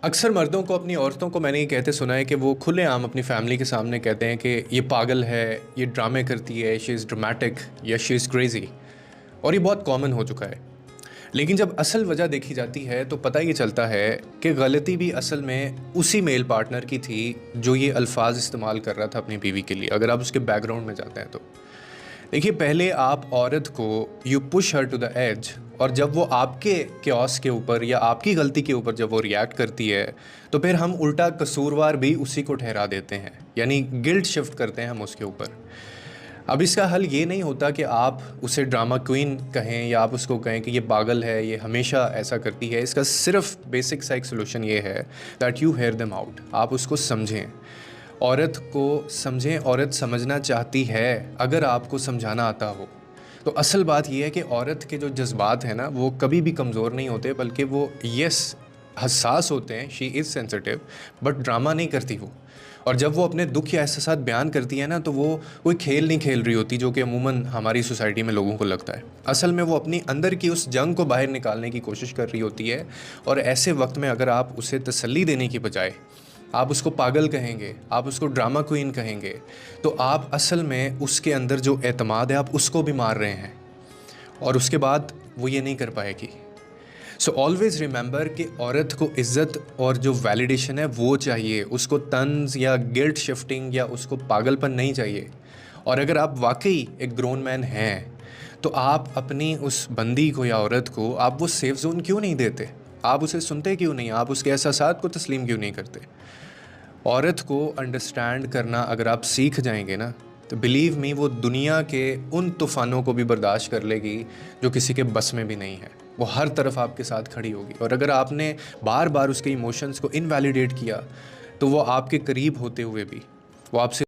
अक्सर मर्दों को अपनी औरतों को मैंने ये कहते सुना है कि वो खुलेआम अपनी फैमिली के सामने कहते हैं कि ये पागल है, ये ड्रामे करती है, शी इज़ ड्रामेटिक या शी इज़ क्रेज़ी। और ये बहुत कॉमन हो चुका है। लेकिन जब असल वजह देखी जाती है तो पता ये चलता है कि गलती भी असल में उसी मेल पार्टनर की थी जो ये अल्फाज इस्तेमाल कर रहा था अपनी बीवी के लिए, अगर आप उसके बैकग्राउंड में जाते हैं तो। देखिए, पहले आप औरत को you push her to the edge, और जब वो आपके क्योस के ऊपर या आपकी गलती के ऊपर जब वो रिएक्ट करती है तो फिर हम उल्टा कसूरवार भी उसी को ठहरा देते हैं, यानी गिल्ट शिफ्ट करते हैं हम उसके ऊपर। अब इसका हल ये नहीं होता कि आप उसे ड्रामा क्वीन कहें या आप उसको कहें कि ये पागल है, ये हमेशा ऐसा करती है। इसका सिर्फ बेसिक सा एक सोल्यूशन ये है that you hear them out. आप उसको समझें, औरत को समझें। औरत समझना चाहती है अगर आपको समझाना आता हो तो। असल बात यह है कि औरत के जो जज्बात हैं ना, वो कभी भी कमज़ोर नहीं होते, बल्कि वो हसास होते हैं। She is sensitive, but drama नहीं करती वो। और जब वो अपने दुख या एहसास बयान करती है ना, तो वो कोई खेल नहीं खेल रही होती, जो कि अमूमन हमारी सोसाइटी में लोगों को लगता है। असल में वो अपनी अंदर की उस जंग को बाहर निकालने की कोशिश कर रही होती है। और ऐसे वक्त में अगर आप उसे तसल्ली देने की बजाय आप उसको पागल कहेंगे, आप उसको ड्रामा क्वीन कहेंगे, तो आप असल में उसके अंदर जो एतमाद है आप उसको भी मार रहे हैं, और उसके बाद वो ये नहीं कर पाएगी। सो ऑलवेज़ रिमेंबर कि औरत को इज़्ज़त और जो वैलिडेशन है वो चाहिए, उसको तंज या गिल्ट शिफ्टिंग या उसको पागलपन नहीं चाहिए। और अगर आप वाकई एक ग्रोन मैन हैं तो आप अपनी उस बंदी को या औरत को आप वो सेफ जोन क्यों नहीं देते? आप उसे सुनते क्यों नहीं? आप उसके एहसासात को तस्लीम क्यों नहीं करते? औरत को अंडरस्टैंड करना अगर आप सीख जाएंगे ना, तो बिलीव मी, वो दुनिया के उन तूफ़ानों को भी बर्दाश्त कर लेगी जो किसी के बस में भी नहीं है। वो हर तरफ आपके साथ खड़ी होगी। और अगर आपने बार बार उसके इमोशंस को इनवैलिडेट किया तो वो आपके करीब होते हुए भी वो आपसे